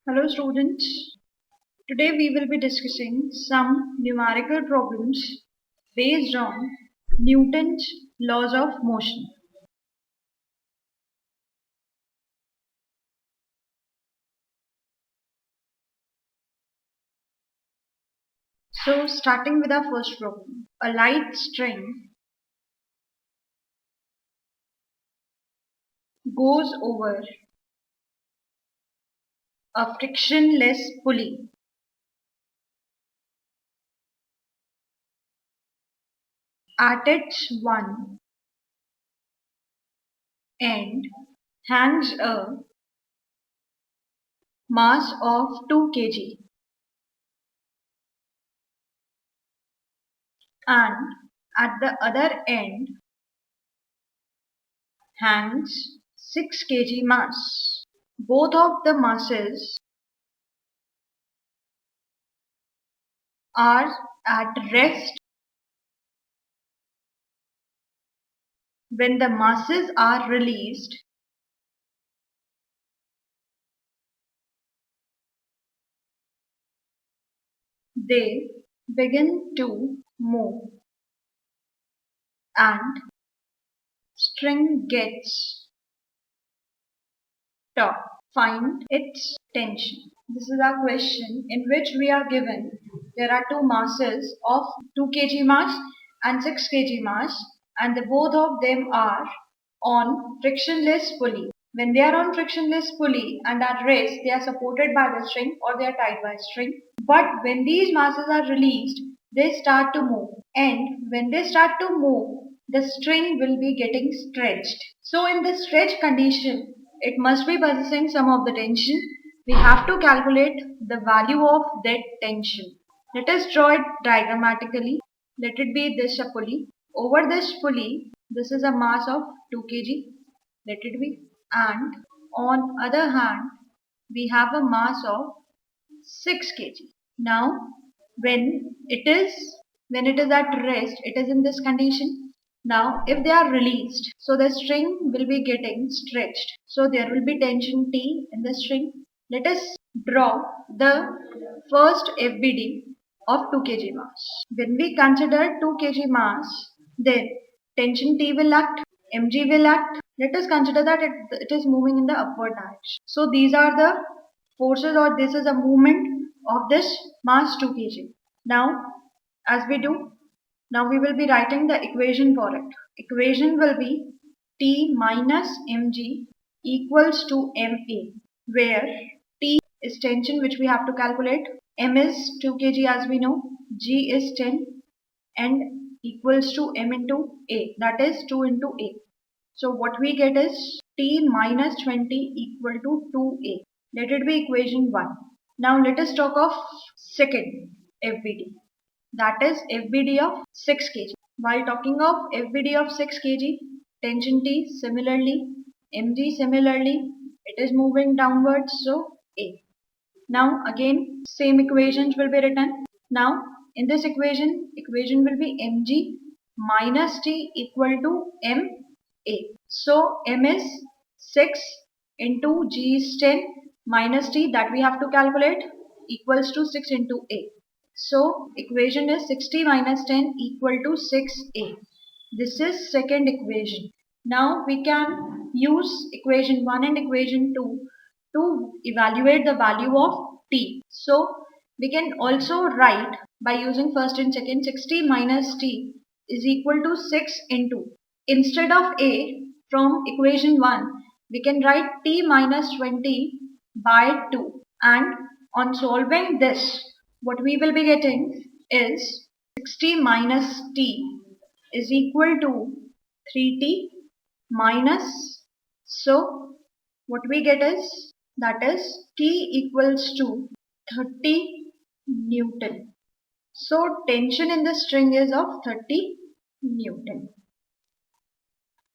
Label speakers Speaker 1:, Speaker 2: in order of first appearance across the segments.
Speaker 1: Hello students, today we will be discussing some numerical problems based on Newton's laws of motion. So starting with our first problem, a light string goes over a frictionless pulley at its one end hangs a mass of 2 kg and at the other end hangs 6 kg mass. Both of the masses are at rest. When the masses are released, they begin to move and string gets taut. Find its tension. This is our question in which we are given there are two masses of 2 kg mass and 6 kg mass, and the both of them are on frictionless pulley. When they are on frictionless pulley and at rest, they are supported by the string or they are tied by string. But when these masses are released, they start to move. And when they start to move, the string will be getting stretched. So in the stretch condition, it must be possessing some of the tension. We have to calculate the value of that tension. Let us draw it diagrammatically. Let it be this a pulley. Over this pulley, this is a mass of 2 kg. Let it be. And on other hand, we have a mass of 6 kg. Now, when it is when it is at rest, it is in this condition. Now, if they are released, so the string will be getting stretched. So there will be tension T in the string. Let us draw the first FBD of 2 kg mass. When we consider 2 kg mass, then tension T will act, mg will act. Let us consider that it is moving in the upward direction. So these are the forces, or this is a movement of this mass 2 kg. Now, as we do, now we will be writing the equation for it. Equation will be T minus mg equals to ma, where T is tension which we have to calculate, m is 2 kg as we know, g is 10 and equals to m into a, that is 2 into a. So what we get is T minus 20 equal to 2a. Let it be equation 1. Now let us talk of second FBD, that is FBD of 6 kg. While talking of FBD of 6 kg, tension T similarly, mg similarly, it is moving downwards, so A. Now again same equations will be written. Now in this equation will be mg minus T equal to ma. So m is 6 into g is 10 minus T, that we have to calculate, equals to 6 into A. So equation is 60 minus 10 equal to 6a. This is second equation. Now we can use equation 1 and equation 2 to evaluate the value of t. So we can also write by using first and second, 60 minus t is equal to 6 into, instead of a from equation 1, we can write t minus 20 by 2, and on solving this, what we will be getting is 60 minus t is equal to 3t minus, so what we get is, that is t equals to 30 Newton. So tension in the string is of 30 Newton.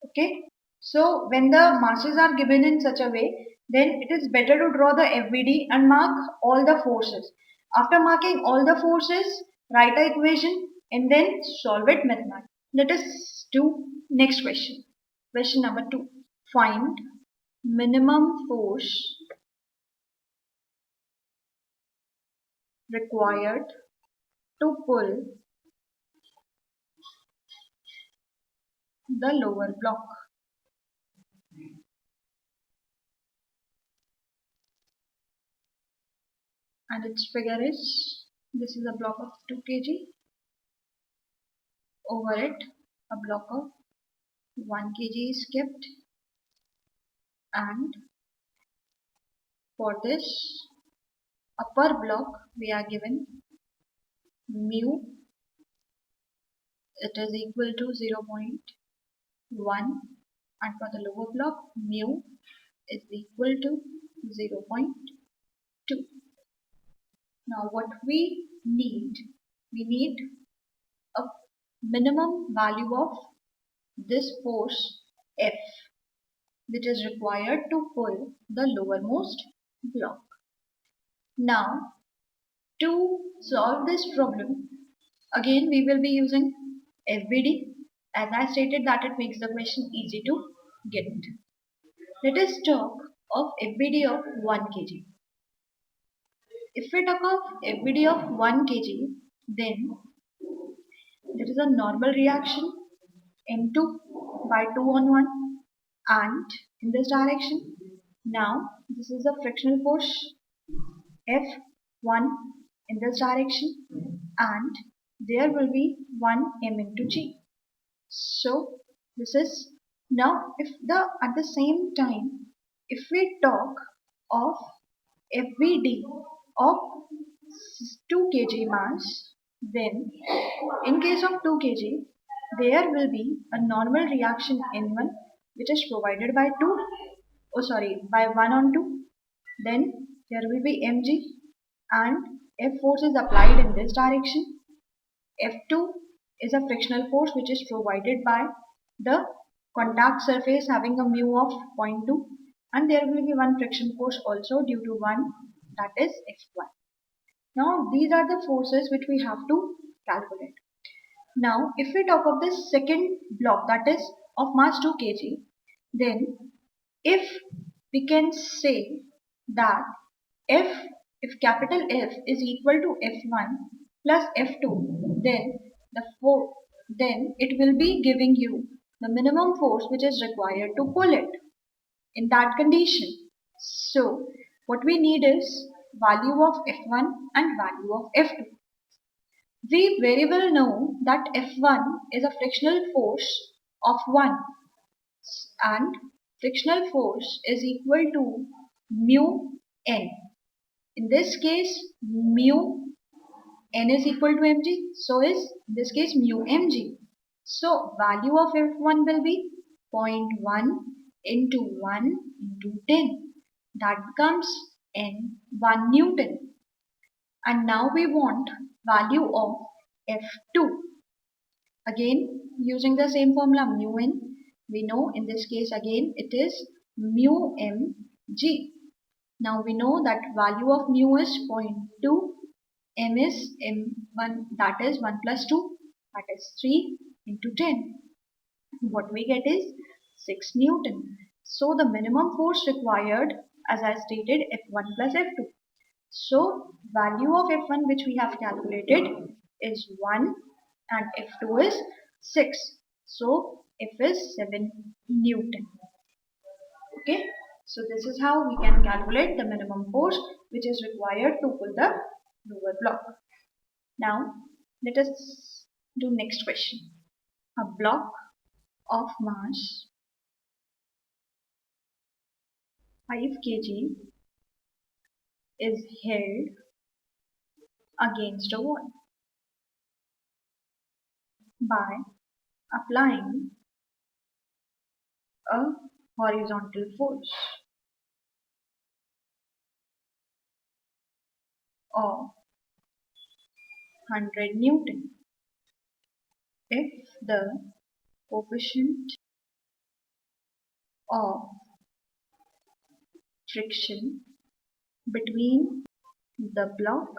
Speaker 1: Okay. So when the masses are given in such a way, then it is better to draw the FBD and mark all the forces. After marking all the forces, write a equation and then solve it mathematically. Let us do next question. Question number 2. Find minimum force required to pull the lower block. And its figure is, this is a block of 2 kg. Over it, a block of 1 kg is kept, and for this upper block we are given mu, it is equal to 0.1, and for the lower block mu is equal to 0.2. Now what we need a minimum value of this force F, which is required to pull the lowermost block. Now to solve this problem, again we will be using FBD, as I stated that it makes the question easy to get. Let us talk of FBD of 1 kg. If we talk of FBD of 1 kg, then there is a normal reaction M2 by 2 on 1, and in this direction. Now this is a frictional force F1 in this direction, and there will be 1 m into g. So this is, now if the at the same time if we talk of FBD of 2 kg mass, then in case of 2 kg there will be a normal reaction N1 which is provided by by 1 on 2. Then there will be mg, and F force is applied in this direction. F2 is a frictional force which is provided by the contact surface having a mu of 0.2, and there will be one friction force also due to 1, that is F1. Now these are the forces which we have to calculate. Now if we talk of this second block, that is of mass 2 kg, then if we can say that if capital F is equal to F1 plus F2, then it will be giving you the minimum force which is required to pull it in that condition. So what we need is value of F1 and value of F2. We very well know that F1 is a frictional force of 1, and frictional force is equal to mu n. In this case, mu n is equal to mg, so is in this case mu mg. So value of F1 will be 0.1 into 1 into 10. That becomes n1 Newton. And now we want value of F2. Again using the same formula mu n, we know in this case again it is mu mg. Now we know that value of mu is 0.2, m is m1, that is 1 plus 2, that is 3 into 10. What we get is 6 Newton. So the minimum force required, as I stated, F1 plus F2. So value of F1 which we have calculated is 1 and F2 is 6. So F is 7 Newton. Okay. So this is how we can calculate the minimum force which is required to pull the lower block. Now let us do next question. A block of mass 5 kg is held against a wall by applying a horizontal force of 100 Newton. If the coefficient of friction between the block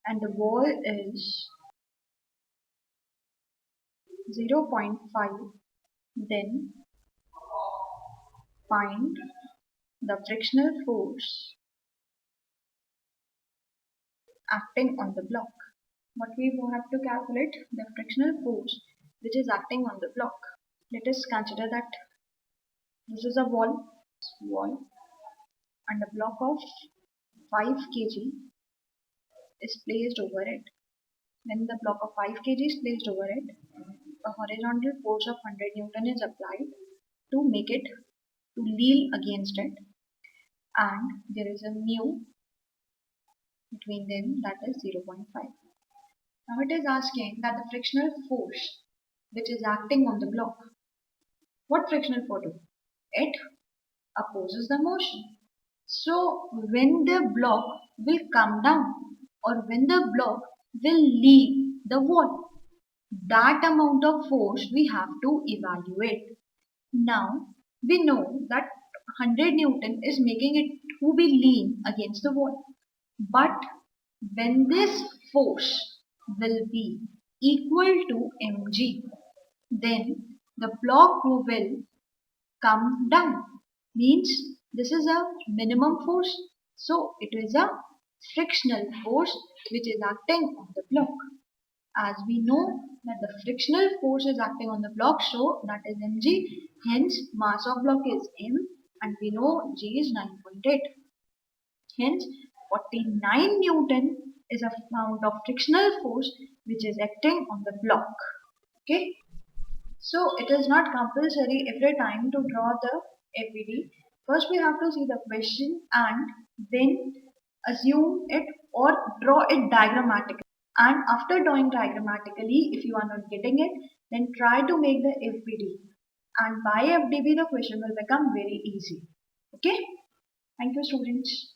Speaker 1: and the wall is 0.5, then find the frictional force acting on the block. But we will have to calculate the frictional force which is acting on the block. Let us consider that this is a wall and a block of 5 kg is placed over it. When the block of 5 kg is placed over it, a horizontal force of 100 Newton is applied to make it to lean against it, and there is a mu between them, that is 0.5. Now it is asking that the frictional force which is acting on the block. What frictional force do? It opposes the motion. So when the block will come down or when the block will leave the wall, that amount of force we have to evaluate. Now we know that 100 Newton is making it to be lean against the wall. But when this force will be equal to mg, then the block will come down. Means this is a minimum force. So it is a frictional force which is acting on the block. As we know that the frictional force is acting on the block, so that is mg. Hence mass of block is m and we know g is 9.8. Hence 49 Newton is a amount of frictional force which is acting on the block. Okay. So it is not compulsory every time to draw the FBD. First we have to see the question and then assume it or draw it diagrammatically. And after drawing diagrammatically, if you are not getting it, then try to make the FBD. And by FDB the question will become very easy. Okay. Thank you students.